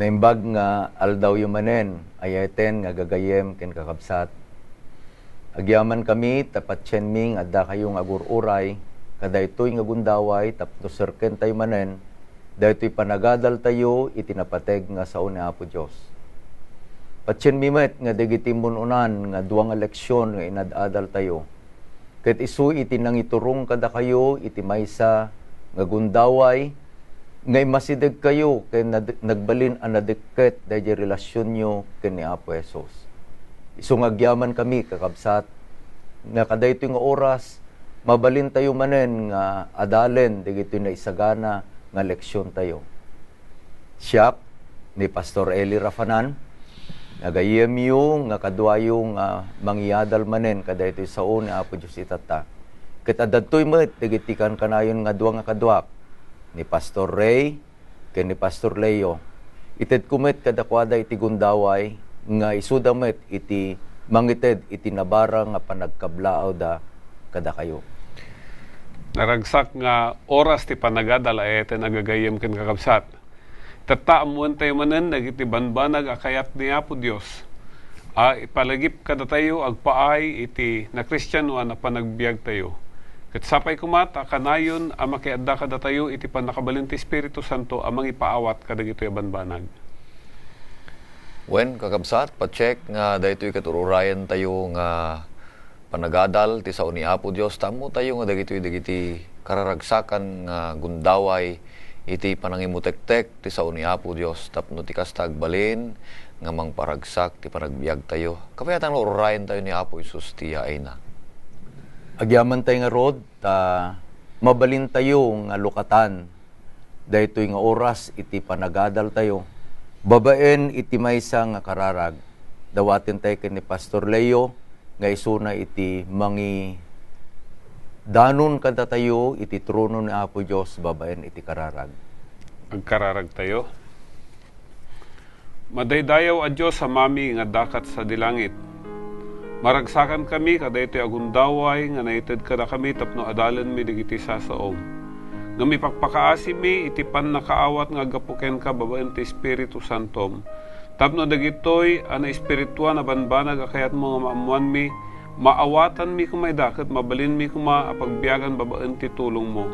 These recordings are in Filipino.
Naimbag nga aldaw yumanen, ayaten nga gagayem ken kakabsat. Agyaman kami, tapat ming adda kayong agururay, kadaytoy nga gundaway, tapno serken tayo manen, daytoy panagadal tayo, itinapateg nga sao ni Apo Diyos. Patsen mimet nga dagitimbon unan, nga duwang eleksyon nga inadadal tayo. Ket isu itinangiturong kada kayo, itimaysa nga gundaway, ngay masideg kayo kay nagbalin ang nadikket dahil relasyon nyo ken ni Apo Jesus. Isungagyaman kami kakabsat nga kadaytoy nga oras mabalin tayo manen nga adalen dagitoy na isagana nga leksyon tayo. Siya ni Pastor Eli Rafanan nagayem yu nga kadwayo nga mangyadal manen kadaytoy sao ni Apo Dios itata. Ket adadtoy met dagitikan kanayon nga duwa nga kadwak ni Pastor Ray ken ni Pastor Leo. Ited kumet kadakwada iti gundaway nga isudamet iti mangited iti nabara nga panagkablaaw da kada kayo. Naragsak nga oras ti panagadal ay iti nagagayem ken kakabsat. Tataamuan tayo manen nagiti banbanag akayat ni Apo Dios. Ipalagip kada tayo agpaay iti na Kristiyano na panagbiag tayo. Ket sapay kumata kanayon a makiadda kada tayo iti panakabalin ti Espiritu Santo amang ipaawat kadagitoy banbanag. Wen kakabsat pa-check nga daytoy katururayan tayo nga panagadal ti sao ni Apo Dios tamo tayo nga dagitoy kararagsakan nga gundaway iti panangimutektek ti sao ni Apo Dios tapno ti kastag balin nga mangparagsak ti panagbiag tayo. Kapayatan ururayan tayo ni Apo Hesus ti yaay na. Agyaman tayo nga rod, mabalin tayo nga lukatan. Daytoy nga oras, iti panagadal tayo. Babaen, iti maysa nga kararag. Dawatin tayo ken ni Pastor Leo, nga isuna iti mangi danon kada tayo, iti trono ni Apo Diyos, babaen, iti kararag. Agkararag tayo. Madaydayaw a Diyos sa mami nga dakat sa dilangit. Maragsakan kami kadaytoy agundaway nga naited kada kami tapno adalan mi digiti sasaom. Nga mi pakpakaasi mi iti pannakaawat nga gapuken ka babaen ti Espiritu Santom. Tapno dagitoy ana espirituan na banbanag akayat mo nga maamuan mi maawatan mi kumay daket mabalin mi kuma apagbiagan babaen ti tulong mo.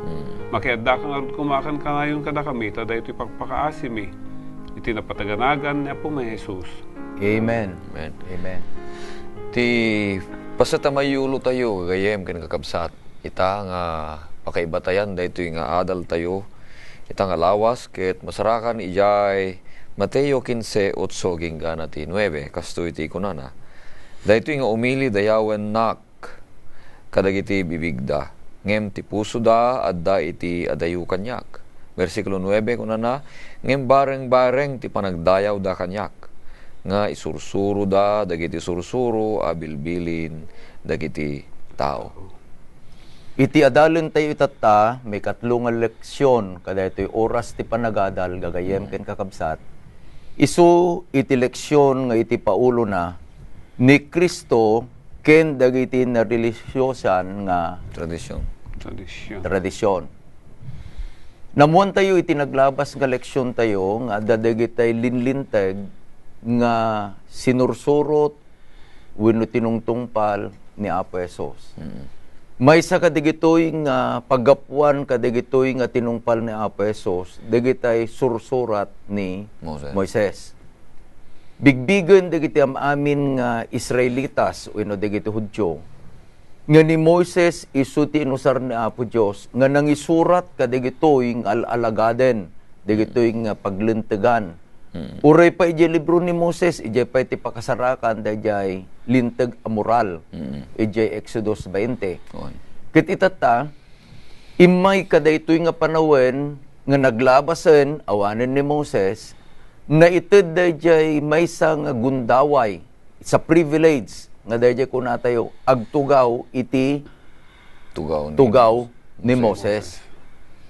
Makiadda kang arud kumakan kanayon kada kami daytoy pakpakaasi mi. Iti napataganagan ni Apo may Jesus. Amen. Amen. Amen. Ti pasatamayulo tayo gayem ken kakabsat ita nga pakaibatayan daytoy nga adal tayo ita nga lawas ket masarakan ijay Mateo 15:8 ginggana ti 9 kastoy ti kunana daytoy nga umili dayawen nak kadagiti bibigda ngem ti puso da adda iti adayu kanyak versikulo 9 kunana ngem bareng-bareng ti panagdayaw da kanyak nga isursuro da dagiti sursuro abilbilin dagiti tao. Iti adalon tayo itata, may katlungan leksyon kada ito'y oras ti panagadal gagayem ken kakabsat. Isu iti leksyon nga iti paulo na ni Kristo ken dagiti na relisyosan nga tradisyon. Namuan tayo iti naglabas nga leksyon tayo nga dadagitay linlinteg nga sinursurot wenno tinungtungpal ni Apo Jesus. May sa kadigitoy nga paggapuan kadigitoy nga tinungpal ni Apo Jesus, dagitay sursurat ni Moises. Bigbigen dagiti amin nga Israelitas wenno dagiti Hudyo nga ni Moises isu ti inusar ni Apo Dios nga nangisurat kadigitoy nga alagaden, dagitoy nga paglintegan. Uray pa ijay libro ni Moses, ijay pa iti pakasarakan, dajay lintag amoral, ijay Exodus 20. Ket itata, imay kadaytoy nga panawen, nga naglabasen, awanen ni Moses, na ited dajay maysa nga gundaway, sa privilege, nga dajay kunatayo, agtugaw iti tugaw ni Moses.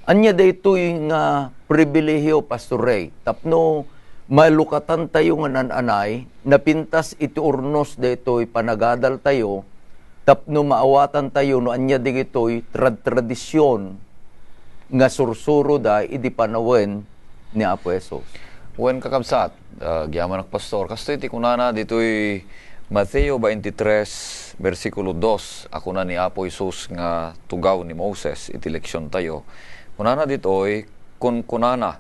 Anya daytoy nga pribilehiyo, Pastor Ray, tapno, malukatan tayo nga nananay, napintas iti urnos detoy panagadal tayo, tapno maawatan tayo no anya digitoy tradisyon nga sursuro da idi panawen ni Apo Jesus. Wen kakabsat, giyaman ak pastor, kasto iti kunana dito'y Mateo 23, versikulo 2, ako na ni Apo Isus nga tugaw ni Moses, iti leksyon tayo. Kunana dito'y, kunana,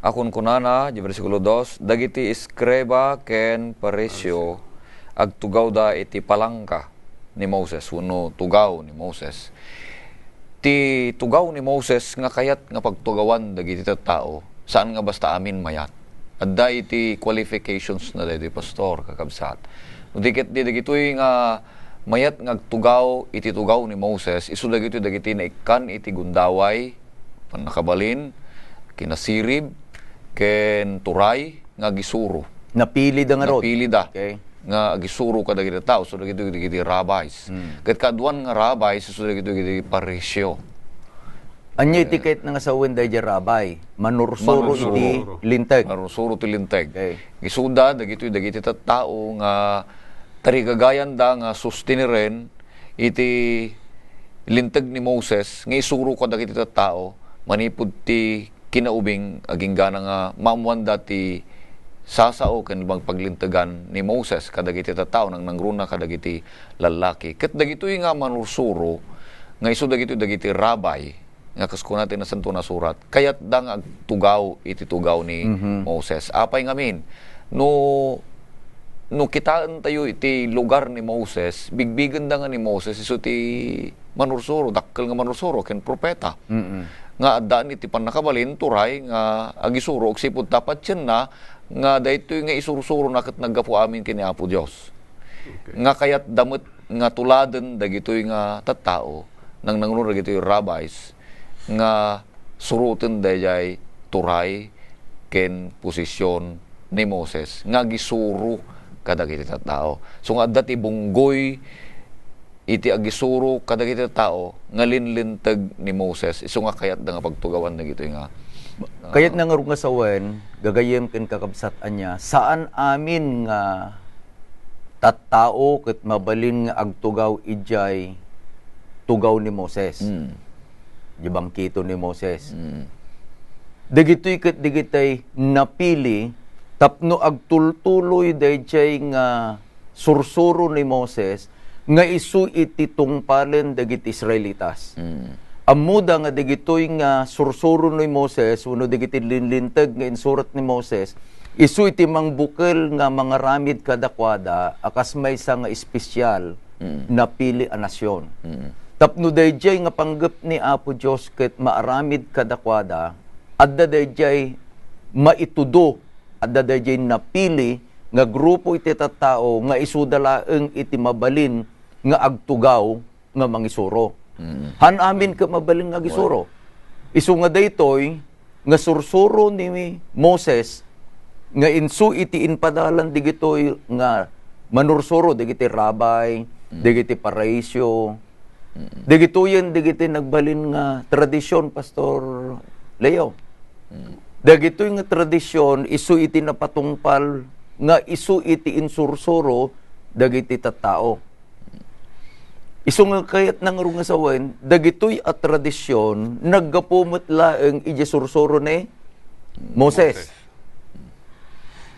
akon kunana, di versikulo 2, dagiti iskreba ken parisyo, ag tugaw da iti palangka ni Moses, uno tugaw ni Moses. Ti tugaw ni Moses nga kayat nga pagtugawan dagiti tao, saan nga basta amin mayat. Adda iti qualifications na dito, pastor, kakabsat. Dikit di dagitoy nga mayat nga tugaw iti tugaw ni Moses, isu dagiti na ikan iti gundaway, panakabalin, kinasirib, ken turay, nga gisuro. Napili da nga rod. Napili da. Okay. Nga gisuro ka dagiti tao, so dagiti rabbis. Ket kaduan nga rabbis, so dagiti parisyo. Anya iti kahit nga sa wenday di rabay, manursuro iti linteg. Manursuro ti linteg. Okay. Gisuda, dagiti tao nga tarigagayan da nga sustiniren iti linteg ni Moses, nga isuro ka dagiti tao, manipud ti kinaubing aging gana nga mamuan dati sasao ken bang paglintegan ni Moses kadagiti tao nang nangruna kadagiti lalaki. Ket dagitoy nga manursuro nga isu dagiti rabay nga kasko natin na santo na surat. Kayat da nga tugaw iti tugaw ni Moses. Apay ngamin no kitaan tayo iti lugar ni Moses, bigbigan da nga ni Moses isu ti manursuro, dakkel nga manursuro ken propeta. Nga addaan iti panakabalin turay nga agisuro og sipud tapat yen na nga daytoy nga isursuro na ket naggapu amin kini Apo Dios. Okay. Nga kayat damit nga tuladen dagitoy nga tattao nang nanguno dagitoy rabbis nga suruten dayjay turay ken posisyon ni Moses nga gisuro kadagiti tattao. So nga adda ti bunggoy iti agisuro kadagiti tao nga linlinteg ni Moses isu nga kayat da nga pagtugawan dagitoy nga kayat nga nga sawen gagayem ken kakabsat anya saan amin nga tattao ket mabalin nga agtugaw ijay tugaw ni Moses. Di bangkito ni Moses. Dagitoy ket digitay napili tapno agtultuloy dayjay nga sursuro ni Moses nga isu iti tungpalen dagiti Israelitas. Amuda nga dagitoy nga sursuro ni Moses uno dagiti linlinteg nga insurat ni Moses isu iti mangbukel nga mga ramid kadakwada akas maysa nga espesyal napili a nasyon. Tapno dayjay nga panggep ni Apo Dios ket maaramid kadakwada adda dayjay maitudo adda dayjay napili nga grupo iti tattao nga isudalaeng iti mabalin nga agtugaw nga mangisuro. Han amin ka mabalin nga gisuro. Isu nga daytoy nga sursuro ni Moses nga insu iti inpadalan digitoy nga manursuro digiti rabay, digiti parisyo. Dagitoyen digiti nagbalin nga tradisyon, Pastor Leo. Dagitoy nga tradisyon isu iti napatungpal nga isu iti insursuro dagiti tattao. Isu nga kayat nang nga sawen dagitoy a tradisyon naggapumot laeng iti sursuro ni Moses.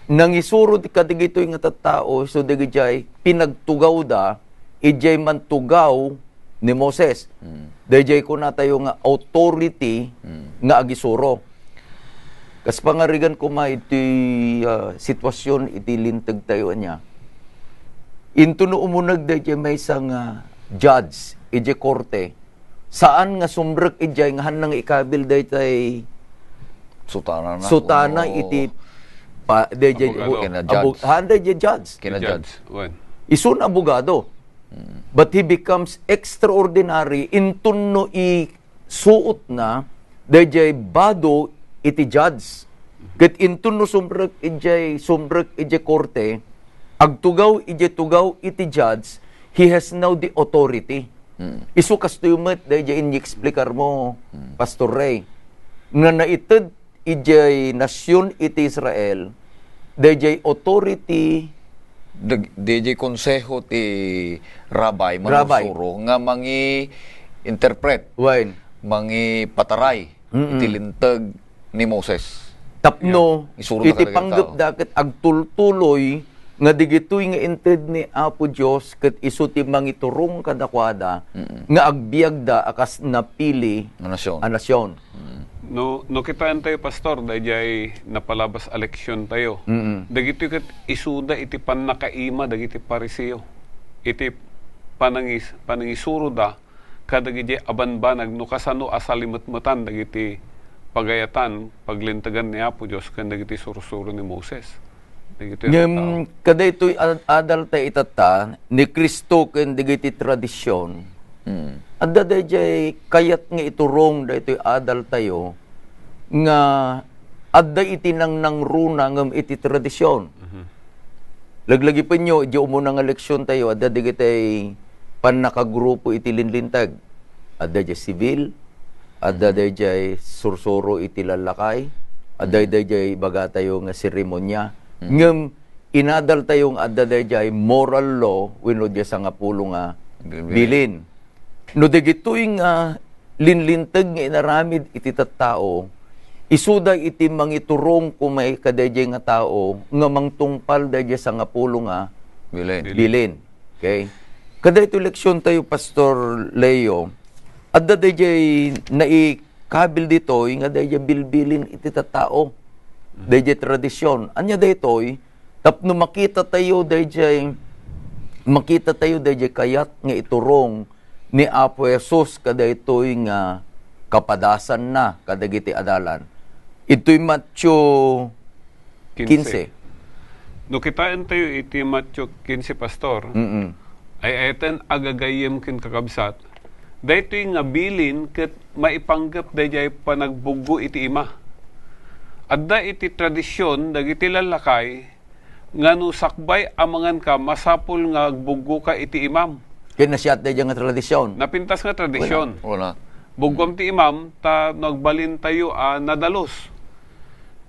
Nang isuro ti kadigitoy nga tattao so dagijay pinagtugaw da ijay mantugaw ni Moses. Dayjay ko na tayo nga authority nga agisuro. Kas pangarigan ko iti sitwasyon iti linteg tayo niya. Into no umunag dayjay may isang judge iti korte. Saan nga sumrek ijay nga hanang ikabil dayjay sutana iti dayjay judge. Kina judge. Isun abogado. But he becomes extraordinary intunno suot na dayjay bado iti judge. Ket intunno sumrek ijay korte agtugaw ijay tugaw iti judge, he has now the authority. Isu kastoy met dayjay inexplikar mo Pastor Ray nga naited ijay nasyon iti Israel dayjay authority DJ konseho ti rabay manusuro nga mangi interpret mangi pataray iti linteg ni Moses. Tapno, Isuro na iti ka panggap tao. daket agtultuloy nga digitoy nga inted ni Apo Dios ket isu ti mangiturong kadakwada nga agbiag da akas napili Ang nasyon. a nasyon. No kitaan tayo, Pastor, dahil napalabas eleksyon tayo. Dagiti kat isuda iti panakaima, dagiti parisiyo. Iti panangisuro da, kadagiti abanbanag, no kasano asalimutmutan, dagiti pagayatan, paglintagan ni Apo Diyos, kan dagiti surusuro ni Moses. Dagiti Ngem kada ito'y adal tayo itata ni Kristo ken digiti tradisyon. Adda dayjay kayat nga iturong daytoy adal tayo nga adda iti nang runa ngem iti tradisyon. Laglagi pa nyo, di umuna nga leksyon tayo, adda digitay panakagrupo iti linlintag. Adda dayjay civil, adda dayjay sursuro iti lalakay, adda dayjay baga tayo nga seremonya. Ngem inadal tayong adda dayjay moral law wenno di sa nga pulo nga bilin. No dagitoy nga linlintag nga inaramid iti tattao, isuday iti mangiturong kumay kadayjay nga tao nga mangtungpal dayjay sa nga pulo nga bilin. Okay? Kada ito leksyon tayo, Pastor Leo, adda dayjay naikabil ditoy nga dayjay bilbilin iti tattao. Dayjay tradisyon. Anya daytoy tapno makita tayo dayjay kayat nga iturong ni Apo Jesus kada ito'y nga kapadasan na kadagiti adalan. Ito'y Matthew 15. No kitaan tayo iti Matthew 15, Pastor, ay eten agagayem kin kakabsat, daytoy nga bilin ket maipanggap dayjay panagbugo iti ima. Adda iti tradisyon dagiti lalakay nga no sakbay amangan ka masapul nga agbugo ka iti imam. Kaya nasyat dayjay nga tradisyon. Napintas nga tradisyon. Wala. Bugwam ti imam, ta nagbalin tayo nadalos.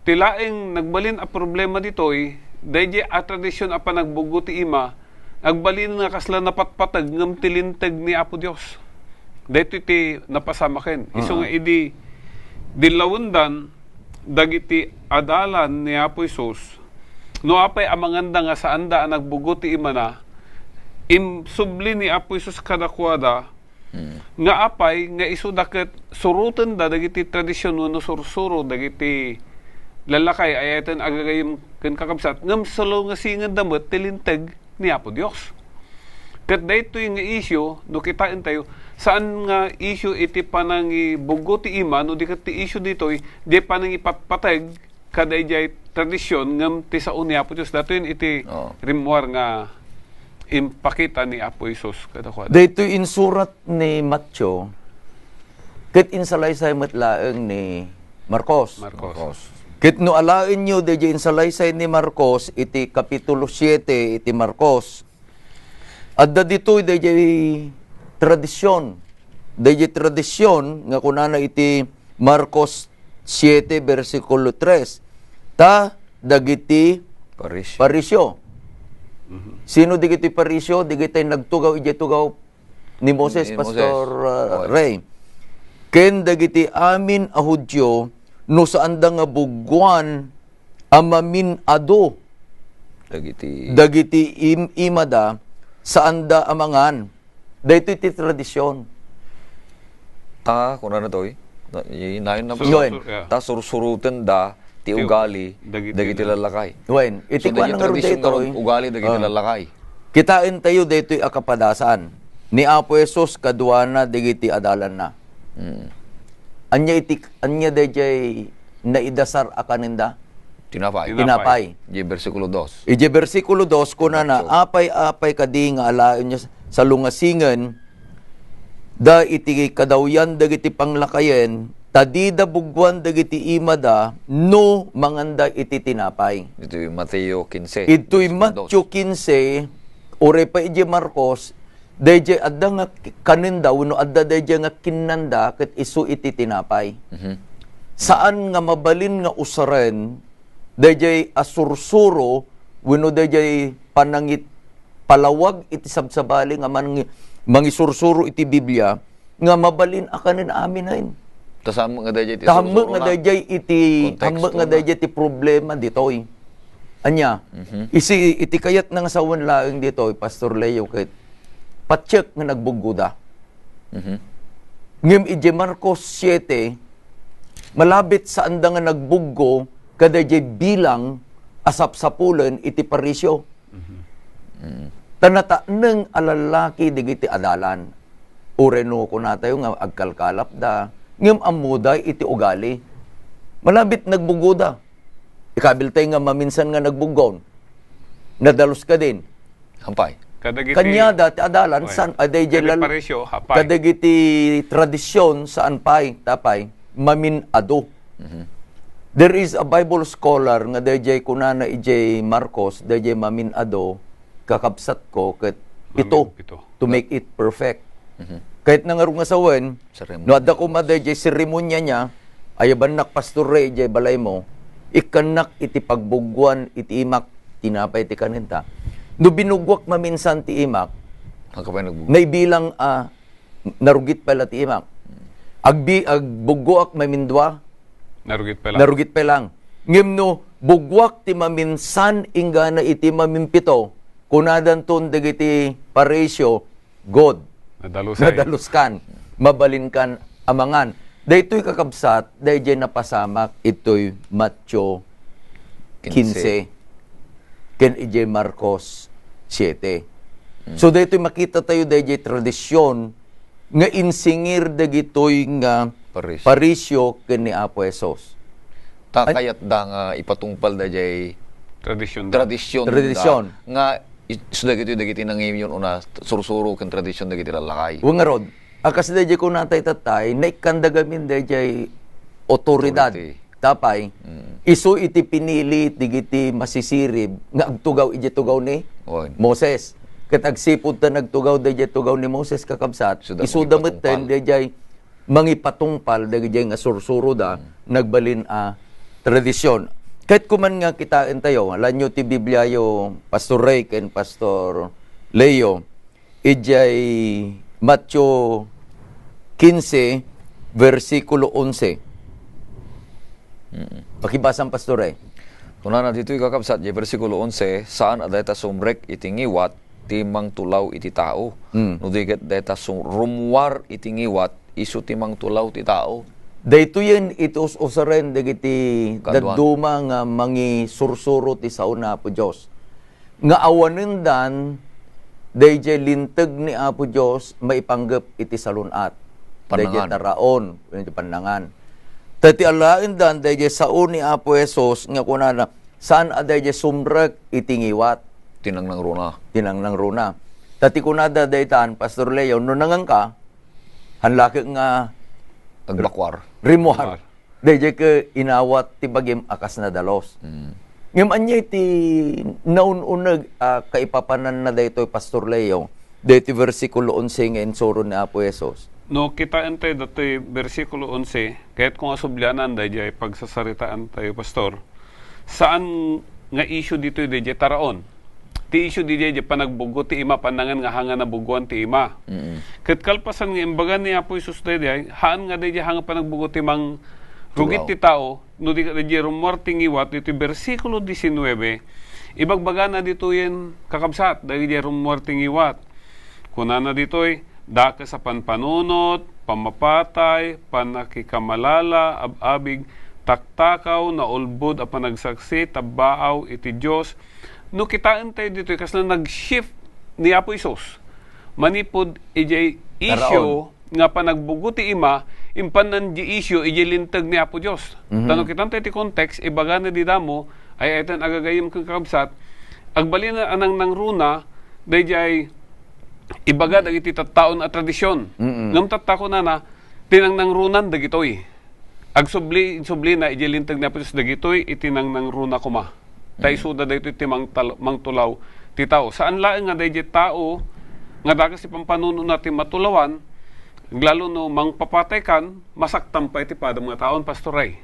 Tilaeng nagbalin a problema ditoy, dayjay a tradisyon a panagbugo ti ima, agbalin nga kasla napatpatag ngam tilintag ni Apo Dios. Dayto ti napasamaken. Isu nga idi dilawundan dagiti adalan ni Apo Isus. No apay amanganda nga saan da nagbugo ti ima na, subli ni Apo Isus kadakwada, nga apay nga isu daket surutan da dagiti tradisyon no sursuro dagiti lalakay ayatan agagayem ken kakabsat ngem salo nga singan damet tilinteg ni Apo Dios. Ket daytoy nga isyu no kitain tayo saan nga isyu iti panangi bugo ti ima no di ket ti isyu ditoy di panangi patpateg kadayjay tradisyon ngem ti sao ni Apo Dios datoy iti rimwar nga impakita ni Apo Isus kadakwada. Dito insurat ni Matthew, ket insalaysay matlaeng ni Marcos. Ket no alaen nyo, dayjay insalaysay ni Marcos, iti kapitulo 7, iti Marcos. Adda ditoy dayjay tradisyon. Dayjay tradisyon, nga kunana iti Marcos 7, versikulo 3. Ta, dagiti parisyo. Sino digiti parisyo? Digiti nagtugaw, iti tugaw ni Moses, Pastor Ray. Ken dagiti amin a Hudyo, no saan da nga bugwan, amamin ado. Dagiti imada, saan da amangan. Dahito iti tradisyon. Kung ano to inayon na po. Yun. Sursurutan da, ti ugali, dagiti lalakay. Wen, iti kwa nga rin dito. Ugali, dagiti lalakay. Kitain tayo dito'y akapadasan. Ni Apo Jesus kaduana digiti adalan na. Anya dayjay naidasar akaninda. Tinapay. Di versikulo 2. Ije versikulo 2 kuna na apay kadi nga alayon niya sa lungasingan da iti kadawyan dagiti panglakayen tadida bugwan dagiti imada no manganda iti tinapay. Ito yung Mateo 15. Ito'y Matthew 15 ore pa ije Marcos dayjay adda nga kaninda wenno adda dayjay nga kinanda ket isu iti tinapay. Saan nga mabalin nga usaren dayjay asursuro wenno dayjay panangit palawag iti sabsabali nga mangi mangisursuro iti Biblia nga mabalin akanin aminain. Tasamo nga dayjay Tahamo nga dayjay iti Konteksto hamo nga na. dayjay iti problema ditoy. Anya, iti kayat nga sawan laeng ditoy Pastor Leo ket pacheck nga nagbugguda. Ngem iti Marcos 7 malabit sa anda nga nagbuggo kadayjay bilang asapsapulen iti parisyo. Tanata neng alalaki digiti adalan. Ureno ko na tayo nga agkalkalap da. Ngem amuday iti ugali. Malabit nagbugoda. Ikabiltay nga maminsan nga nagbuggon. Nadalos ka din. Hampay. Kadagiti, Kanya dati adalan Oy. san aday jelal paresyo, hapay. kadagiti tradisyon saan pay tapay mamin ado. There is a Bible scholar nga dayjay kunana ijay Marcos dayjay mamin ado kakabsat ko ket ito Ito. to make it perfect. Kahit nangarong nga sawen, Seremonya. no adda ko madayjay seremonya niya, ayaban nak pastor Ray jay balay mo, ikanak iti pagbugwan iti imak tinapay ti kaninta. No binugwak maminsan ti imak, Hangkapay nagbugo. naibilang narugit pala ti imak. Agbugwak mamindwa, Narugit pa lang. narugit pa lang. Ngem no, bugwak ti maminsan ingana iti mamimpito, kunadan ton dagiti paresyo, God, Nadalusay. nadaluskan, mabalinkan amangan. Daytoy kakabsat, dayjay napasamak, ito'y Matthew 15. Ken ijay Marcos 7. So daytoy makita tayo dayjay tradisyon nga insingir dagitoy nga Parisyo. parisyo ken ni Apo Hesus. Kayat da nga ipatungpal dayjay Tradisyon. tradisyon. Tradisyon. Da, nga sudah gitu dagiti nangyayon una sursuro ken tradisyon dagiti lalakay. Wnga rod, akas dayjay ko natay tatay, naikandagamin dayjay otoridad. Authority. Tapay, isu iti pinili, digiti masisirib, nga agtugaw, iti tugaw ni Oy. Moses. Kat agsipod ta nagtugaw, dayjay tugaw ni Moses kakabsat, Suda isu dameten, dayjay mangipatungpal, dayjay nga sursuro da, nagbalin tradisyon. Kahit kuman nga kitain tayo, alam nyo ti Biblia yo, Pastor Ray and Pastor Leo, ijay Matthew 15, versikulo 11. Pakibasang Pastor Ray. Kunana dito'y kakabsat, di versikulo 11, saan adayta sumrek itingiwat, timang tulaw iti tao. No diget dayta rumwar itingiwat, isu timang tulaw ti tao. Dayto yan itos usaren dagiti Kaduan. daduma nga mangi sursuro ti sauna po Dios. Nga awanen dan dayjay linteg ni Apo Dios maipanggep iti salunat. Dayjay Panangan. taraon iti panangan. Tati alain dan dayjay sao ni Apo Hesus nga kunana saan adayjay sumrek itingiwat Tinang nang runa. tinangnang runa. Tati kunada daytan Pastor Leo no nangang ka hanlaki nga Agbakwar. rimuhar. Dayjay ke inawat ti bagim akas na dalos. Ngem anya ti naununag kaipapanan na daytoy Pastor Leo. Daytoy versikulo 11 nga insuro ni Apo Hesus. No, kitaan tayo dato'y versikulo 11, kahit kung asublanan dayjay pagsasaritaan tayo, Pastor, saan nga issue dito dayjay taraon? Ti issue dayjay panagbugo ti ima, panangan nga hanga na buguan ti ima. Kat kalpasan nga imbaga ni Apo Isus dayjay, haan nga dayjay hanga panagbugo ti mang rugit ti tao, no di dayjay rumorting iwat, dito versikulo 19, ibagbaga na dito yan kakabsat, dayjay rumorting iwat. Kunana dito'y daka sa panpanunot, pamapatay, panakikamalala, ababig, taktakaw, naulbod, a panagsaksi, tabaaw, iti Diyos. No kitaan tayo dito, kasi na nag-shift ni Apo Isus. Manipod, ijay issue, nga panagbugo ti ima, impan di issue, ijay lintag ni Apo Diyos. Tanong kitaan tayo ti context, ibaga na di damo, ay etan agagayim kang kakabsat, agbalin na anang nang runa, dayjay ibaga dagiti tattaon at tradisyon. Ngam tattako na tinang nang runan dagitoy. Ag subli na ijilintag na pus dagitoy itinang nang runa kuma. Tay suda daytoy ti mangtulaw ti tao. Saan laeng nga dayjay tao nga dakas ti pampanuno natin matulawan lalo no mangpapatay kan masaktam pa iti padam nga taon pastoray.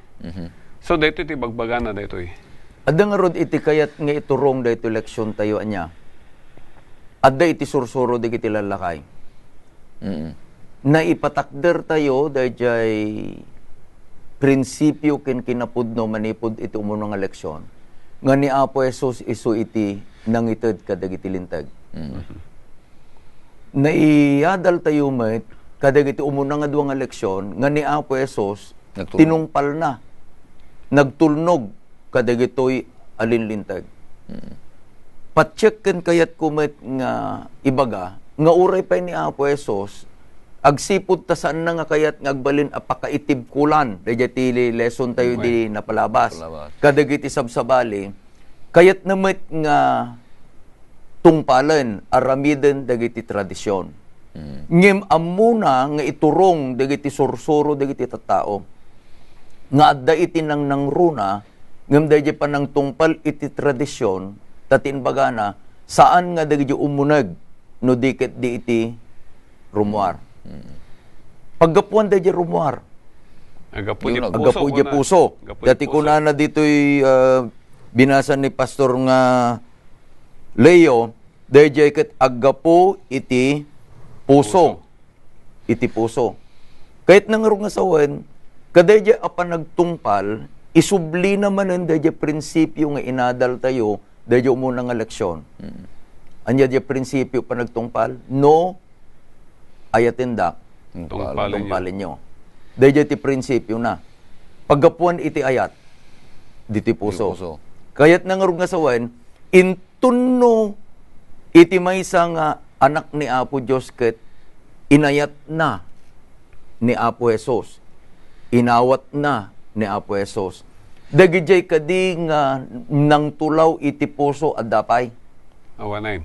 So daytoy ti bagbaga na daytoy. Adda nga rod iti kayat nga iturong daytoy leksyon tayo anya. Adda iti sursuro di kiti lalakay. Na ipatakder tayo dayjay prinsipyo ken kinapudno manipud iti umunong nga leksyon nga ni Apo Jesus isu iti nangited kadagiti lintag. Naiyadal tayo met kadagiti umunong nga duwa nga leksyon nga ni Apo Jesus Nagtulnog. tinungpal na, nagtulnog kadagitoy alinlintag. Patcheck ken kayat kumet nga ibaga nga uray pa ni Apo Jesus agsipud ta saan na nga kayat nga agbalin a pakaitib kulan dayjay lesson tayo di napalabas Palabas. kadagiti sabsabali kayat namet nga tungpalan aramiden dagiti tradisyon ngem amuna nga iturong dagiti sursuro dagiti tattao nga adda iti nang nangruna ngem dayjay pa nang tungpal iti tradisyon tatinbaga na saan nga dagiti umuneg no diket di iti rumuar. Paggapuan dayjay rumuar. Agapo di Yun, puso. Agapu di kuna. puso. Agapo di Dati puso. ko na dito'y binasa ni Pastor nga Leo, dayjay ket agapu iti puso. Iti puso. Kahit nangarong nga sawen, kadayjay apan nagtungpal, isubli naman ang dayjay prinsipyo nga inadal tayo, dayjay umuna nga leksyon. Anya dayjay prinsipyo pa nagtungpal, no ayatindak, tungpalin nyo. Dayjay ti prinsipyo na. Paggapuan iti ayat, diti puso. Puso. Kayat nangarong nga sawen, intunno iti maysa nga anak ni Apo Diyos ket inayat na ni Apo Jesus. Inawat na ni Apo Jesus. Dagijay kadi nga nang tulaw iti puso adapay. Awanay.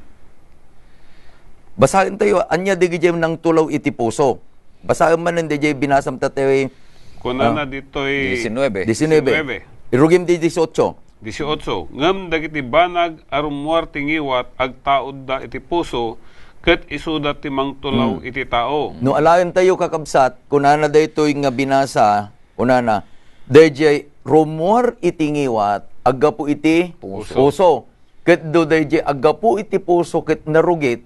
Basahin tayo, anya dagijay nang tulaw iti puso. Basahin man hindi jay binasam tayo Kuna na dito'y 19. 19. Irugim di 18. 18. Ngam dagiti banag arumuar tingiwat agtaod da iti puso ket isuda ti mangtulaw iti tao. No alayon tayo kakabsat, kunana daytoy nga binasa, kunana, dayjay rumuar itingiwat, agapu iti puso. Ket do dayjay agapu iti puso ket narugit,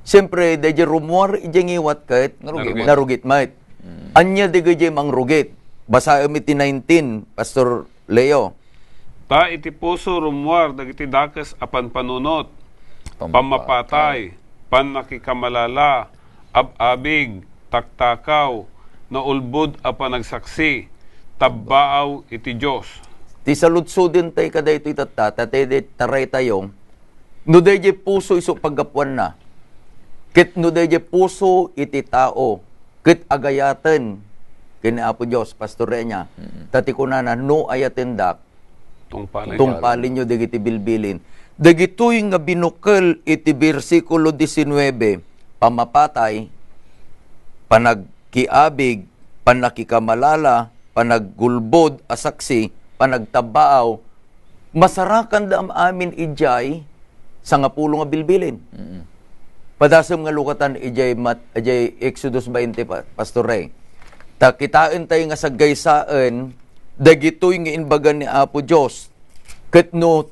siyempre dayjay rumuar itingiwat ket narugit mait. Anya dayjay mangrugit. Basaem iti 19, Pastor Leo. Ta iti puso rumuar dagiti dakes apan panunot, pamapatay, panakikamalala, ababig, taktakaw, naulbud apan nagsaksi, tabbaaw iti Diyos. Ti saludsudin tayo kada ito itata, taray tayo, no dayjay puso iso paggapuan na, ket no dayjay puso iti tao, ket agayaten, kini Apo Diyos, pastore niya, tati kunana, no ayatendak, tungpalin nyo dagiti bilbilin. Dagitoy nga binukal iti bersikulo 19, pamapatay, panagkiabig, panakikamalala, panaggulbod, asaksi, panagtabaaw, masarakan da amin ijay sa nga pulo nga bilbilin. Padasam nga lukatan ijay Exodus 20, Pastor Ray. Takitain tayo nga sa gaysaan, dagitoy nga inbagan ni Apo Diyos. Ket no,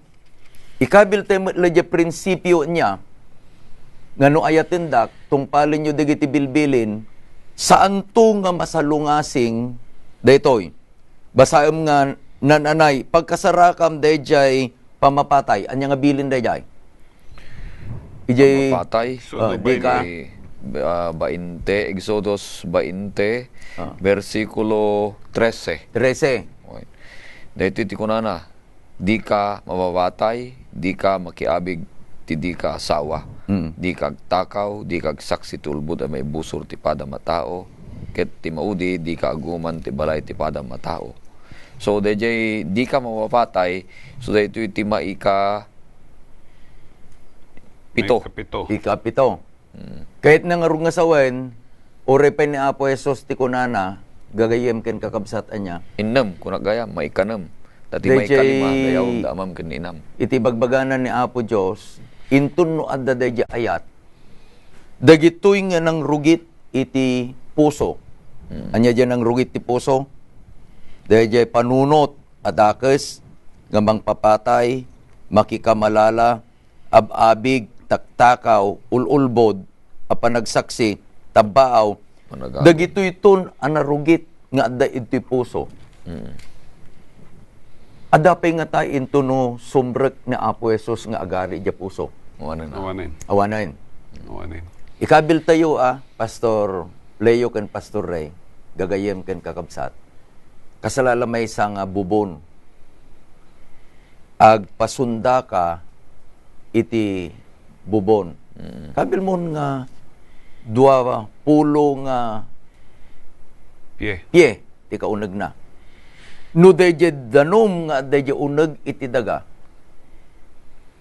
ikabil tayo matladya prinsipyo niya, nga no ayatindak, tungpalin nyo dagiti bilbilin, saan to nga masalungasing, daytoy. Basaem nga nananay, pagkasarakam dayjay pamapatay, anya nga bilin dayjay. Ijay, Pamapatay. di ka, 20, Exodus 20, versikulo 13. 13. Okay. Dahito iti kunana, di ka mababatay, di ka makiabig, ti di ka asawa, di ka takaw, di ka saksi tulbud ay may busur ti pada matao, ket ti maudi, di ka aguman ti balay ti pada matao. So, dahil di ka mababatay, so dahito iti maika pito. Ikapito. Kahit nangarong nga sawen, ore pa ni Apo Jesus ti kunana, gagayem ken kakabsatan niya. Innam, kunagaya, maikanam. Dati Dayjay- may kalima, dayaw damam kaninam. Iti bagbaganan ni Apo Diyos, intun no adda dayjay ayat, dagitoy nga nang rugit iti puso. Anya dyan nang rugit ti puso, dayjay panunot, adakes, ngamang papatay, makikamalala, ababig, taktakaw, ululbod, apanagsaksi, tabaaw, Managaw. dagitoy ton anarugit nga adda iti puso. Adapay nga tayo into no sumbrek ni Apo Jesus nga agari iti puso. Ano na. Awanain. Awanin. Ikabil tayo Pastor Leo ken Pastor Ray, gagayem ken kakabsat. Kasalalamay sa nga bubon. Agpasunda ka iti bubon. Kabil mo nga dua pulo nga Pie. ti kauneg na. No deje danom nga deje uneg iti daga.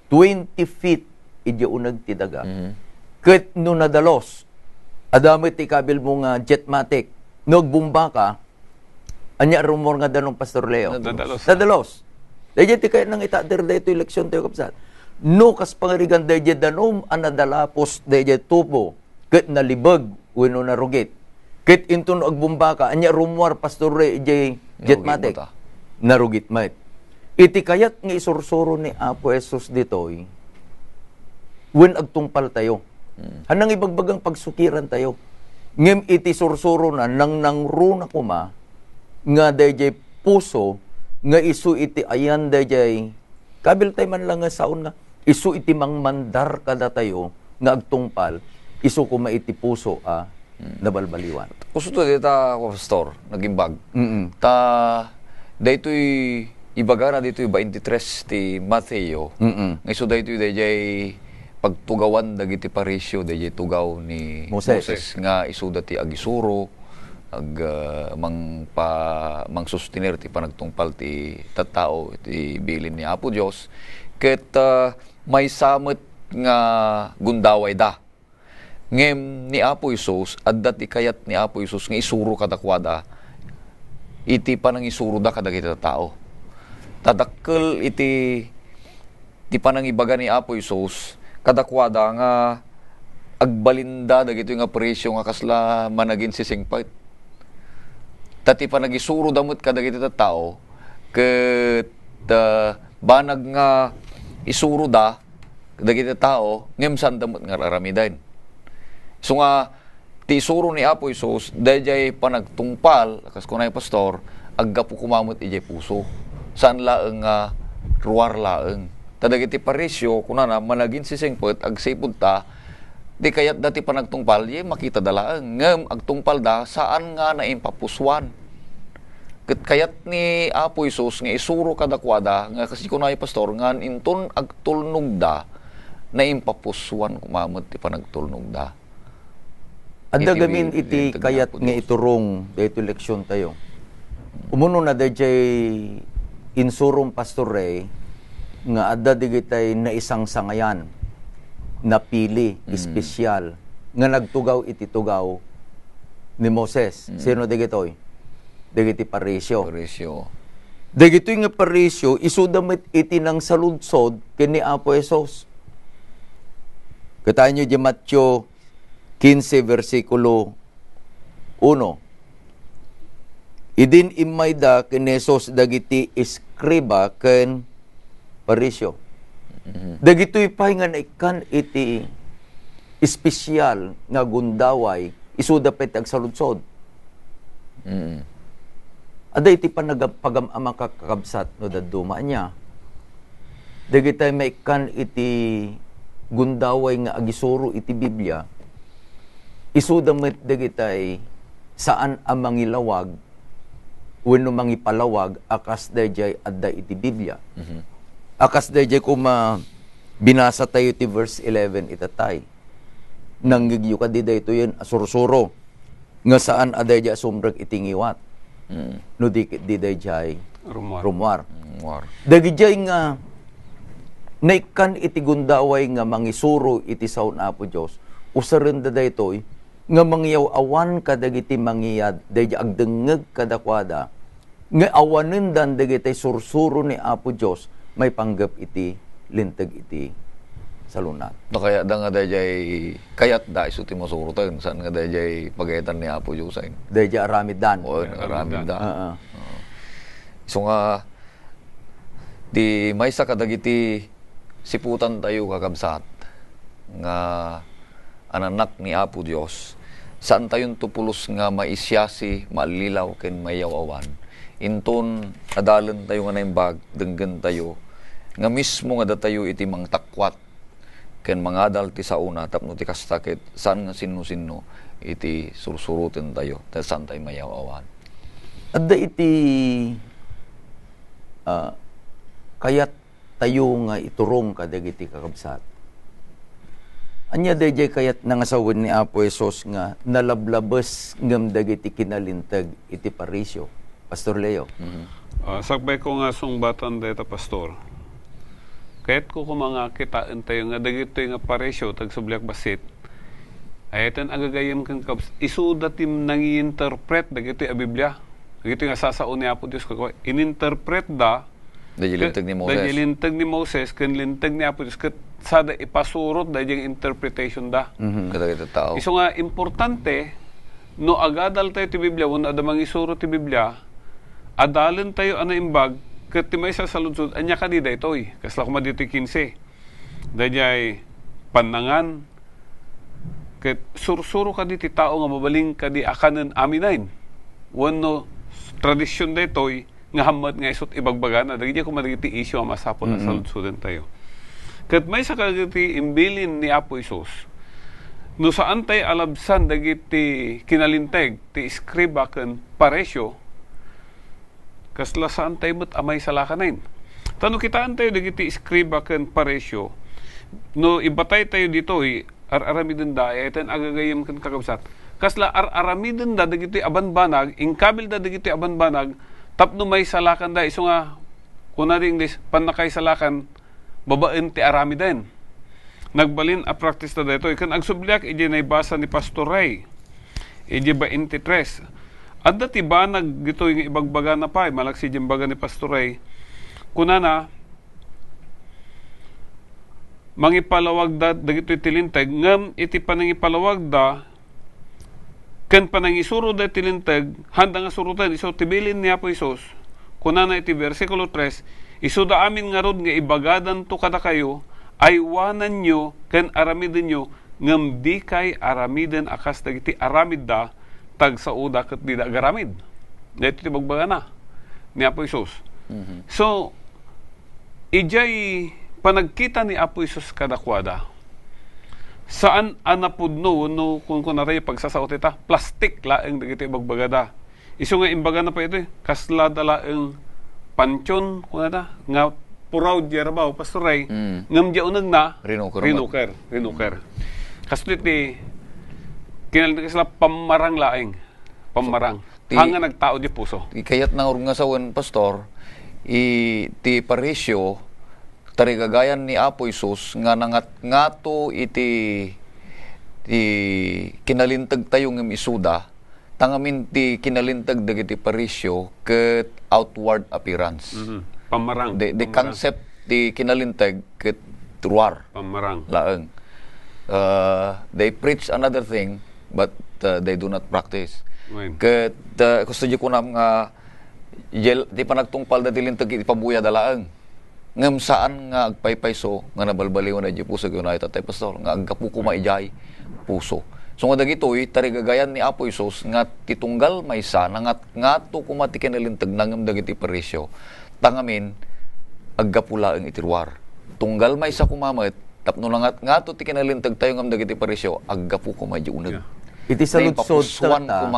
20 feet iti uneg ti daga. Ket no nadalos, adamit ti kabil mo nga jetmatic, nagbumba ka, anya rumor nga danong Pastor Leo. Nadalos. Deje ti kaya nang itader da ito eleksyon tayo kapsat. No kas pangarigan deje danom, anadalapos deje tubo, ket nalibag, wino narugit. Ket into no agbumba ka, anya rumor Pastor Leo, jetmatic, narugit mat. Iti kayat nga isursuro ni Apo Jesus ditoy, when agtungpal tayo. Hanang ibagbagang pagsukiran tayo. Ngem iti sursuro na nang nangruna kuma nga dayjay puso nga isu iti ayan dayjay kabil tay man lang nga saon nga isu iti mangmandar kada tayo nga agtungpal isu kuma iti puso nabalbaliwan. Gusto dita pastor nagimbag. Ta daytoy ibagara ditoy 23 ti Mateo. Nga isu daytoy dayjay pagtugawan dagiti parisyo dayjay tugaw ni Moses nga isuda ti agisuro mangsustenir ti panagtungpal ti tattao ti bilin ni Apo Dios ket may samet nga gundaway da ngem ni Apo Isus adda ti kayat ni Apo Isus nga isuro kadakwada iti panangisuro da kadagiti tattao tadakkel iti panangibaga ni Apo Isus kadakwada nga agbalinda dagito nga presyo nga kasla managin sisingpait. Tati pa nagisuro damot kadagito tao ket banag nga isuro da dagito tao ngem san damot nga raramidain. So nga ti isuro ni Apo Isus dayjay panagtungpal kas kunay pastor aggapu kumamot ijay puso. Saan laeng nga ruwar laeng. Tadagiti parisyo, kunana, managin sisingpot, agsipod ta, di kayat dati pa nagtungpal, makita dalaan. Ngam, agtungpal da, saan nga na impapuswan? Kayat ni Apo Isus, nga isuro kadakwada, nga kasi kunay pastor, nga inton agtulnog da, na impapuswan kumamot, di pa nagtulnog da. Adda gamin iti kayat nga iturong, dito leksyon tayo. Umuno na dayjay insurong Pastor Ray, nga adda digitay na isang sangayan napili espesyal nga nagtugaw iti tugaw ni Moses. Sino digitoy? Digiti parisyo. Digitoy nga parisyo isudamit iti nang saludsod ken ni Apo Jesus. Katayo di Matthew 15 versikulo 1. Idin imayda ken Jesus dagiti iskriba ken parisyo. Dagitoy pay nga naikan iti espesyal nga gundaway isuda pet agsaludsod. Ada iti panagpagamama kakabsat no daduma niya. Dagitoy maikan iti gundaway nga agisuro iti Biblia. Isuda met dagitoy saan ang mangilawag wenno mangipalawag akas dayjay adda iti Biblia. Akas dayjay kuma binasa tayo ti verse 11 itatay. Nanggigyo ka di dayto yun asursuro. Nga saan adayjay sumrek itingiwat. No di dayjay rumwar. Dagijay nga naikan iti gundaway nga mangisuro iti saun Apo Dios. Usaren da daytoy nga mangyaw awan kadagiti mangiyad dayjay agdengeg kadakwada. Nga awanen dan dagiti sursuro ni Apo Dios may panggap iti lintag iti salunat. Kaya da nga dayjay kayat da isu ti masurutan saan nga dayjay pagayatan ni Apo Diyosain. Dayjay aramid dan. O aramid da. So nga di maysa kadagiti siputan tayo kakabsat nga ananak ni Apo Dios saan tayon tupulos nga maisyasi, malilaw, ken mayawawan. Inton, adalan tayo nga naimbag, denggan tayo, nga mismo nga datayo iti mang takwat, ken mga adal ti sauna, tapno ti kastakit, saan nga sino-sino, iti sursurutin tayo, saan tayo mayawawan. Adda iti kayat tayo nga iturong kadagiti kakabsat. Anya dayjay kayat nangasawen ni Apo Hesus nga nalablabas ngem dagiti kinalintag iti parisyo. Pastor Leo. Sakbay ko nga sungbatan deta, Pastor. Kahit ko mga kitaan tayo nga dagito nga paresyo tag sublyak basit, ayatan agagayam kang kaps, isuda tim nangi-interpret dagito a Biblia. Dagito nga sasaon ni Apo Dios kako, ininterpret da Dajilintag ni Moses. Dajilintag ni Moses, kan lintag ni Apo Dios, kat sada ipasurot dajing interpretation da. Kadagiti tao. Iso nga importante, no agadal tayo ti Biblia, wala adamang isurot ti Biblia, adalan tayo ana imbag, kat ti may sasaludsod, anya ka di da itoy. Kasla kuma dito 15. Dajay panangan, kat sursuro ka di ti tao nga mabaling ka di akanan aminain. Wano tradisyon da itoy, nga hamad nga isot ibagbagana. Dagiti ko madagiti isyo ang masapon na saludsudan tayo. Kat may sa kagiti imbilin ni Apo Isus, no saan tayo alabsan dagiti kinalinteg, ti iskriba ken paresyo, kasla saan tayo mo't amay salakanain. Tano kitaan tayo dagiti iskriba ken paresyo, no ibatay tayo dito, ar-aramidin da, etan agagayam ken kakabsat, kasla ar-aramidin da dagiti abanbanag, ingkabil da dagiti abanbanag, tapno may salakan da, iso nga, kuna rin English, panakay salakan, babaen ti arami din. Nagbalin a practice na dito. Ikan agsubliak, iji naibasa ni Pastor Ray. Iji 23. At dati ba, dito yung ibagbaga na pa, malaksi yung baga ni Pastor Ray. Kuna na, mangipalawag da, dagito itilintag, ngam iti panangipalawag da, ken panangisuro da tilintag, handa nga surutan, iso tibilin niya po Isos, kuna na iti versikulo 3, iso da amin nga rod nga ibagadan to kada kayo, ay wanan nyo, ken aramidin nyo, ngam di kay aramidin akas dagiti aramid da, tag sa uda kat di da garamid. Dito ti bagbaga na, ni Apo Isos. So, ijay panagkita ni Apo Isos kadakwada, saan anapudno no kung naray pagsasaot ita plastic laeng dagiti bagbagada isu nga imbaga na pa ito kasla dalaeng pansyon kunada nga puraw diyarabaw pastoray ngam dia uneg na rinuker kasdit ti kinalita kasla pamarang laeng pamarang hanga nagtao di puso kayat na nga sawen pastor ti parisyo tarigagayan ni Apo Isus nga ngato iti kinalintag tayo ng isuda tangamin ti kinalintag dagiti parisyo ket outward appearance. Pamarang. The concept ti kinalintag ket truar. Pamarang. Laeng. They preach another thing but they do not practice. Ket gusto ko na nga di pa nagtungpal da tilintag iti pabuya dalaeng. Ngam saan nga agpaypayso nga nabalbaliw na di puso gyud tatay pastor nga aggapu ko maijay puso. So nga dagitoy tarigagayan ni Apo Isus nga titunggal maysa nangat ngato kumati kinalintag nangam dagiti parisyo. Tangamin aggapula ang itirwar. Tunggal maysa kumamet tapno nangat ngato ti kinalintag tayo ngam dagiti parisyo aggapu ko maijuneg. Iti saludsod ta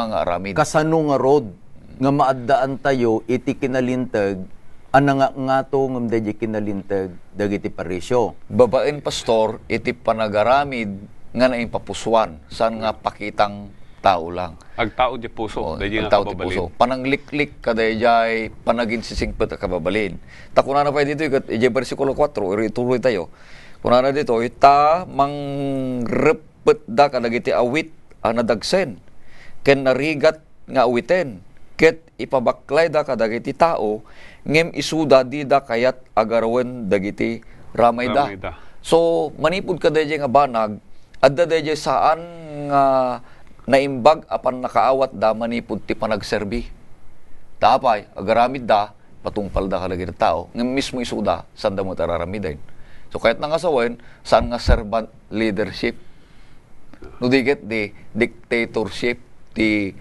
kasano nga rod nga maaddaan tayo iti kinalintag nga to ngam dayjay kinalintag dagiti parisyo. Babaen pastor iti panagaramid nga naing papuswan saan nga pakitang tao lang. Agtao di puso, dayjay nga kababalin. Panangliklik kadayjay panagin sisingpet a kababalin. Ta kunana pa dito ikat ijay bersikulo 4 ituloy tayo. Kunana dito ita mangrepet da kadagiti awit a nadagsen ken narigat nga awiten ket ipabaklay da kadagiti tao ngem isuda di da kayat agarawen dagiti ramay da. So manipud ka dayjay nga banag adda dayjay saan nga naimbag apan nakaawat da manipud ti panagserbi. Tapay agaramid da patungpal da kadagiti tao ngem mismo isuda saan da mo tararamiden. So kahit nga sawen saan nga servant leadership No diket di dictatorship, ti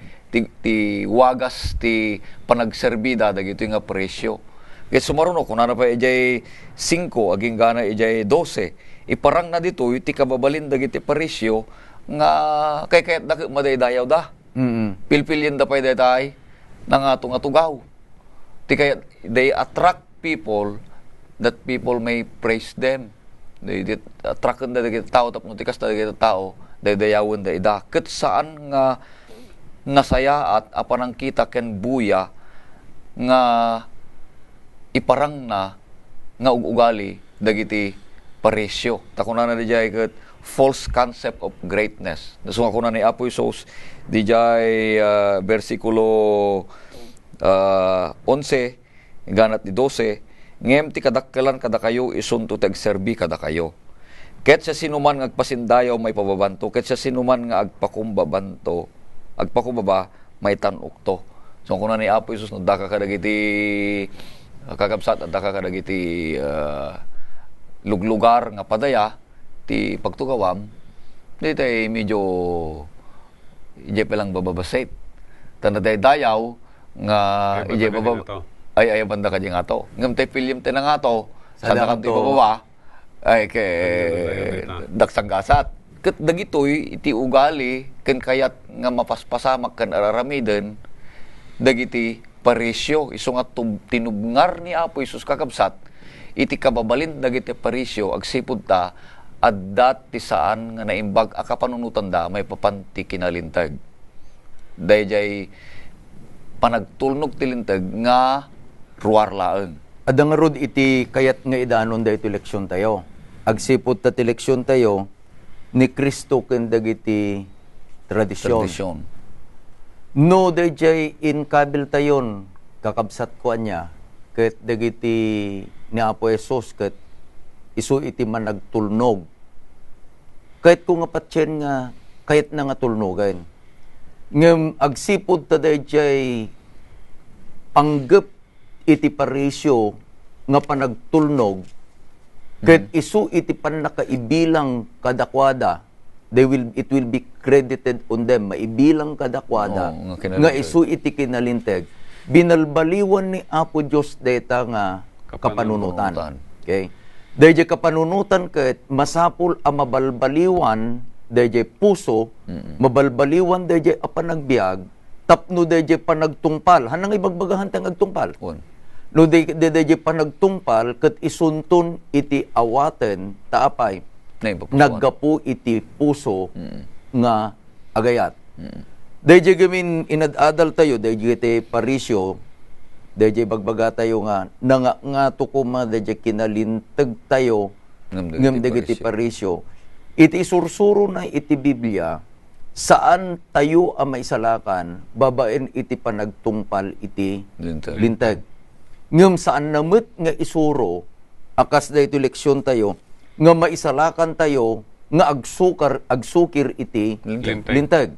wagas ti panagserbida dagito nga presyo. Ket sumaruno kun ano pa ijay 5 aging gana ijay 12. Iparang na dito iti kababalin dagiti presyo nga kay madaydayaw da. Pilpilin da pay detay nang atong atugaw. Ti kaya they attract people that people may praise them. They attract da dagiti tao tapno tikas da dagiti tao daydayawon da ida. Ket saan nga nasaya at apanang kita ken buya nga iparang na nga ugali dagiti paresyo. Takuna na dijay ket false concept of greatness. Nasunga ko na ni Apo Isos dijay versikulo 11 ganat di 12 ngem ti kadakkelan kada kayo isunto tagserbi kada kayo. Ket sa sinuman nga agpasindayaw may pababanto, ket sa sinuman nga agpakumbaba may tanukto. So kuno ni Apo Isus nadaka kadagiti kakabsat at daka kadagiti luglugar nga padaya ti pagtugawam di tay medyo ije pelang bababasait. Tanaday dayaw nga ije babab ay banda ka nga to. Ngam tay pilyem te nga to sa dakan ti bababa ay ke daksanggasat. Ket dagitoy iti ugali ken kayat nga mapaspasamak ken araramiden dagiti paresyo isu nga tinubngar ni Apo Isus kakabsat iti kababalin dagiti paresyo agsipud ta addat ti saan nga naimbag a kapanunutan da may papanti kinalintag. Dayjay panagtulnog ti lintag nga ruar laeng. Adda nga rod iti kayat nga idanon da iti leksyon tayo. Agsipud ta ti leksyon tayo ni Kristo ken dagiti tradisyon. No dayjay in kabil tayon kakabsat ko anya ket dagiti ni Apo Jesus ket isu iti managtulnog. Kahit kung nga patyen nga kayat na nga tulnogan. Ngem agsipud ta dayjay panggep iti paresyo nga panagtulnog ket isu iti panakaibilang kadakwada it will be credited on them maibilang kadakwada nga isu iti kinalinteg binalbaliwan ni Apo Dios deta nga kapanunutan. Okay? Dayjay kapanunutan ket masapul a mabalbaliwan dayjay puso mabalbaliwan dayjay a panagbiag tapno dayjay panagtungpal hanang ibagbagahan tang agtungpal. No dayjay panagtungpal ket isunton iti awaten taapay naggapu iti puso nga agayat. Dayjay gamin inadadal tayo dayjay iti parisyo dayjay bagbaga tayo nga nga tukuma dayjay kinalinteg tayo ngem dagiti parisyo iti sursuro na iti Biblia saan tayo a maisalakan babaen iti panagtungpal iti linteg. Ngem saan namet nga isuro akas dayto leksyon tayo nga maisalakan tayo nga agsukir iti linteg.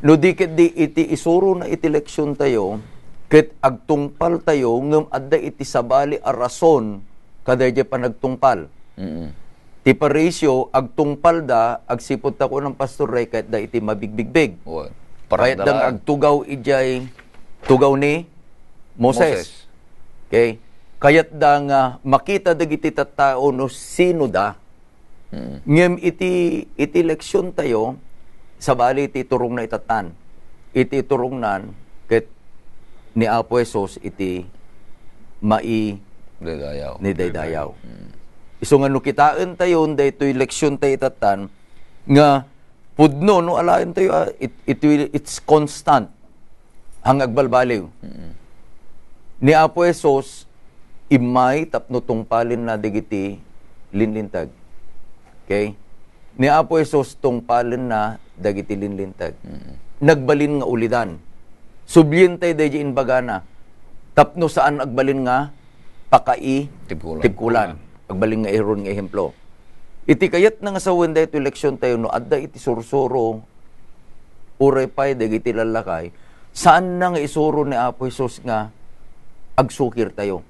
No diket di iti isuro na iti leksyon tayo ket agtungpal tayo ngem adda iti sabali a rason kadayjay panagtungpal. Ti paresyo agtungpal da agsipud ta ko ng Pastor Ray ket da iti mabigbigbig. Kahit dang agtugaw ijay tugaw ni Moses. Okay? Kayat da nga makita dagiti tattao no sino da. Ngem iti leksyon tayo sabali iti turong na itatan. Iti turong nan ket ni Apo Jesus iti ni daydayaw. Isu nga no kitaan tayo daytoy leksyon tayo itatan nga pudno no alaen tayo it's constant hangag balbaliw. Ni Apo Jesus imay tapno tungpalin na digiti linlintag. Okay? Ni Apo Jesus tungpalin na dagiti linlintag. Nagbalin nga ulidan. Sublin tayo dayjay inbagana. Tapno saan agbalin nga pakai tibkulan. Agbalin nga iron nga ehemplo. Iti kayat na nga sa wenda ito eleksyon tayo no adda iti sursuro uray pay dagiti lalakay. Saan na nga isuro ni Apo Jesus nga agsukir tayo.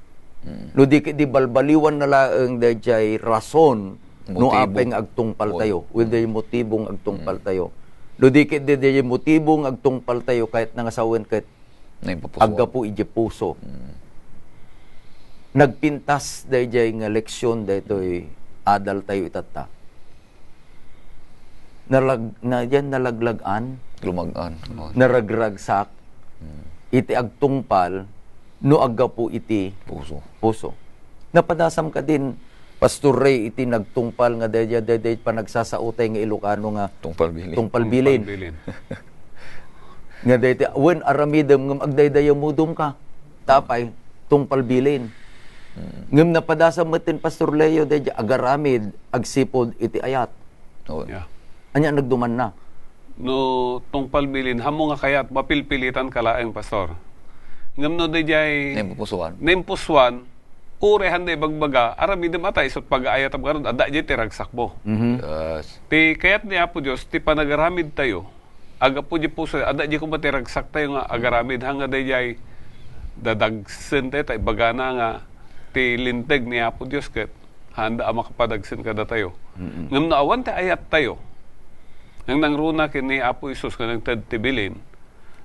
No di balbaliwan na laeng dayjay rason no Motibo. apay nga agtungpal tayo. With the motibong agtungpal tayo. No dikit de motibong agtungpal tayo kahit nangasawen kahit agga po ije puso. Nagpintas dayjay nga leksyon daytoy adal tayo itata. Nalaglagan, Lumagaan. naragragsak, iti agtungpal, no agga po iti puso. Napadasam ka din, Pastor Ray, iti nagtungpal nga dayjay panagsasautay nga Ilocano nga tungpal bilin. Nga dayjay, when aramidem ngam agdaydayo mudum ka, tapay, tungpal bilin. Ngam napadasam matin Pastor Leo, dayjay agaramid, agsipod iti ayat. Yeah. Anya nagduman na. No tungpal bilin hamo nga kayat mapilpilitan kalaeng pastor. Ngam no dayjay nempuswan urehan day bagbaga aramidem atay isot pag-aayat ang karon adda jay tiragsakbo. Yes. Ti kayat ni Apo Dios ti panagaramid tayo. Aga po di puso adda jay kumatiragsak tayo nga agaramid hanga dayjay dadagsen tayo tay bagana nga ti linteg ni Apo Dios ket handa ang makapadagsen kada tayo. Ngam naawan ti ayat tayo. Nang nangruna kini Apo Isus nga nagted tibilin,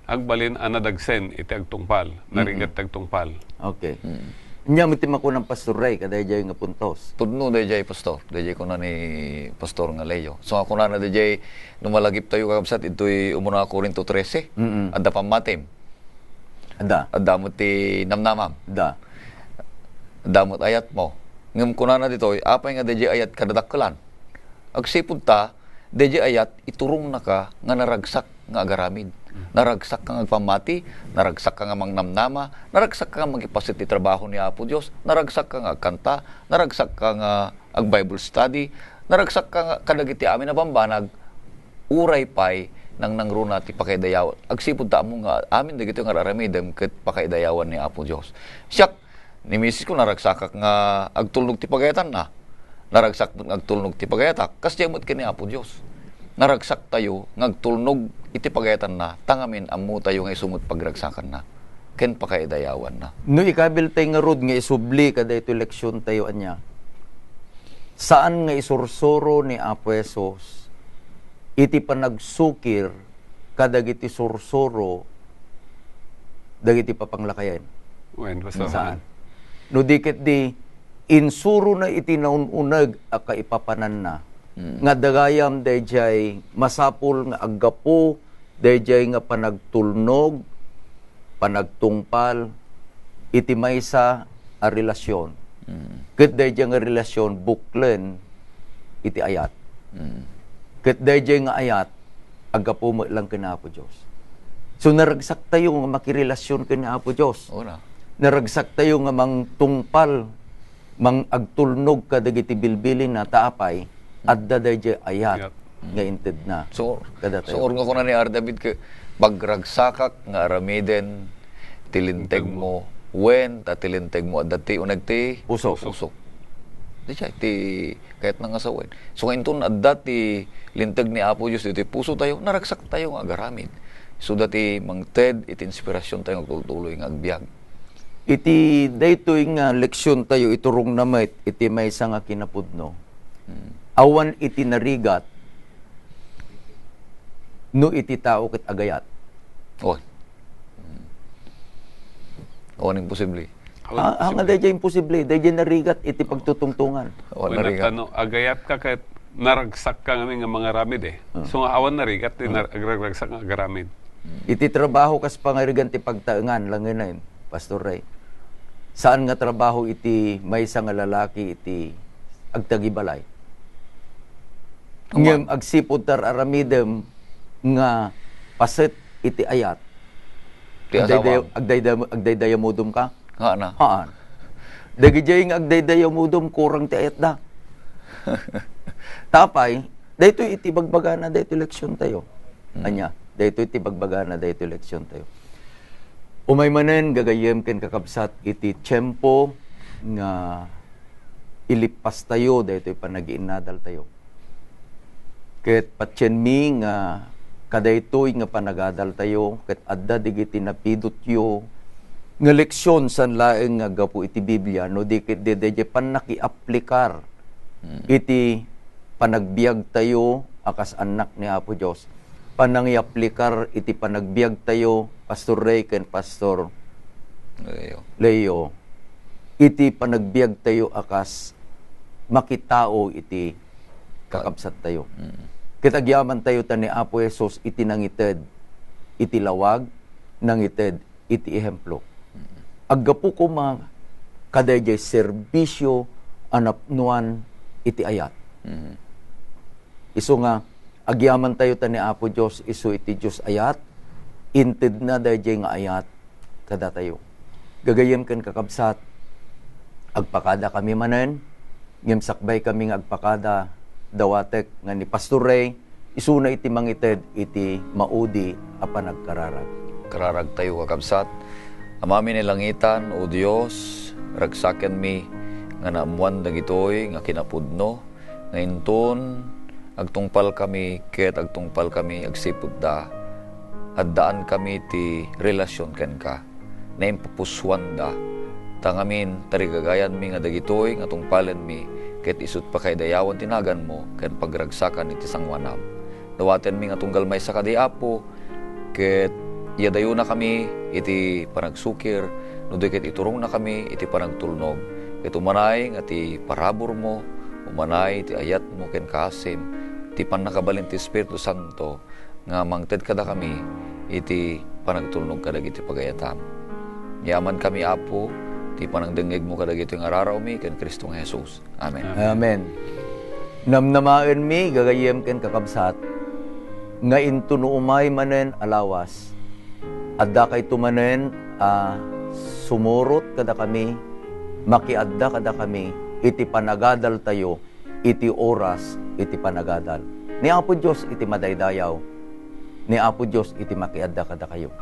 agbalin anadagsen iti agtungpal, narigat agtungpal. Okay. Nya mo timako ng Pastor Ray, kaday jay nga puntos. Tudno dayjay pastor, dayjay ko na ni Pastor nga Leo. So ako na dayjay numalagip tayo kakabsat ito'y umuna Korinto 13. Adda pamatim. Adda mo ti namnamam. Adda mo ayat mo. Ngam kunana dito, apay nga dayjay ayat kadadakkelan. Agsipud ta dayjay ayat iturong na ka nga naragsak nga agaramid. Naragsak ka nga agpamati, naragsak ka nga mangnamnama, naragsak ka nga magipasit ti trabaho ni Apo Dios, naragsak ka nga agkanta, naragsak ka nga ag Bible study, naragsak ka nga kadagiti amin na bambanag, uray pay nang nangruna ti pakaidayawan. Agsipud ta mo nga amin dagiti nga raramidem ket pakaidayawan ni Apo Dios. Siak ni misis ko naragsak ka nga agtulnog ti pagayatan na. Naragsak mo agtulnog ti pagayatak, kasdiyamot kini Apo Dios. Naragsak tayo, ngagtulnog iti pagayatan na, tangamin ammo tayo nga isumot pagragsakan na. Ken pakaidayawan na. No ikabil tayo nga rod nga isubli kada ito leksyon tayo anya. Saan nga isursuro ni Apo Esos, iti panagsukir kadagiti sursuro dagiti papanglakayan. When pastor? Saan? No dikit di insuro na itinaununag a kaipapanan na. Nga dagayam dayjay masapul nga aggapo dayjay nga panagtulnog, panagtungpal, iti maysa a relasyon. Ket dayjay nga relasyon buklen iti ayat. Ket dayjay nga ayat aggapo mo lang kina Apo Dios. So naragsak tayo nga makirelasyon kina Apo Dios. Naragsak tayo nga mangtungpal, agtulnog kadagiti bilbilin na taapay adda dayjay ayat nga inted na. So nga ko na ni David ke pagragsakak nga aramiden tilinteg mo wen ta tilinteg mo adda ti uneg ti puso. Di siya ti kahit nang asawen. So ngayon adda ti linteg ni Apo Dios iti puso tayo naragsak tayo nga agaramid. So dati mangted iti inspirasyon tayo agtuloy nga agbiag. Iti daytoy nga leksyon tayo iturong namit iti maysa nga kinapudno. Awan iti narigat no iti tao ket agayat. Awan imposible. Hanga dayjay imposible, dayjay narigat iti pagtutungtungan. Agayat ka kahit naragsak ka nga mga ramid eh. So nga awan narigat nagragsak nga agaramid. Iti trabaho kas pangarigan ti pagtaengan lang yun, Pastor Ray. Saan nga trabaho iti maysa nga lalaki iti agtagibalay. Ngem agsipod tar aramidem nga paset iti ayat. Agdaydayamudom ka? Haan. Dagijay nga agdaydayamudom kurang ti ayat da. Tapay, dayto iti bagbagana dayto leksyon tayo. Anya, dayto iti bagbagana dayto leksyon tayo. Umay manen gagayem ken kakabsat iti tiyempo nga ilipas tayo dayto panagiinadal tayo. Ket patyen mi nga kadaytoy nga panagadal tayo ket adda digiti napidot yo nga leksyon san laeng nga gapu iti Biblia no dikit dedeye pan nakiaplikar iti panagbiag tayo akas anak ni Apo Dios. Panangyaplikar iti panagbiag tayo Pastor Ray ken Pastor Leo. Iti panagbiag tayo akas makitao iti kakabsat tayo. Kitagyaman tayo ta ni Apo Jesus iti nangited iti lawag, nangited iti ehemplo. Aggapu ko kadayjay serbisyo anapnuan iti ayat. Isu nga agyaman tayo ta ni Apo Dios isu iti Dios ayat, inted na dayjay nga ayat kada tayo. Gagayem ken kakabsat agpakada kami manen, ngem sakbay kami nga agpakada dawatek nga ni Pastor Ray, isuna iti mangited iti maudi a panagkararag. Kararag tayo kakabsat. Amami ni langitan, o Dios, ragsaken mi nga naamuan dagitoy nga kinapudno, nga inton agtungpal kami ket agtungpal kami agsipud da, addaan kami ti relasyon ken ka, na impupuswan da, tangamin tarigagayan mi nga dagitoy nga tungpalen mi, ket isut pa kay dayawan tinagan mo, ken pagragsakan iti sangwanam. Dawaten mi nga tunggal may sa kadiapo, ket iyadayo na kami iti panagsukir, no ket iturong na kami iti panagtulnog, ket umanay nga ti parabor mo, umanay ti ayat mo ken kasim, ti panakabalin ti Espiritu Santo, nga mangted kada kami iti panagtulnog kadag iti pagayatam. Yaman kami Apo, ti panangdengeg mo kadag iti ngararaw mi ken Kristong Jesus. Amen. Amen. Namnamaen mi gagayem ken kakabsat nga intuno umay manen alawas. Adda kay tumanen sumurot kada kami, makiadda kada kami iti panagadal tayo, iti oras iti panagadal. Ni Apo Dios iti madaydayaw, ni Apo Dios iti makiadda kada kayo.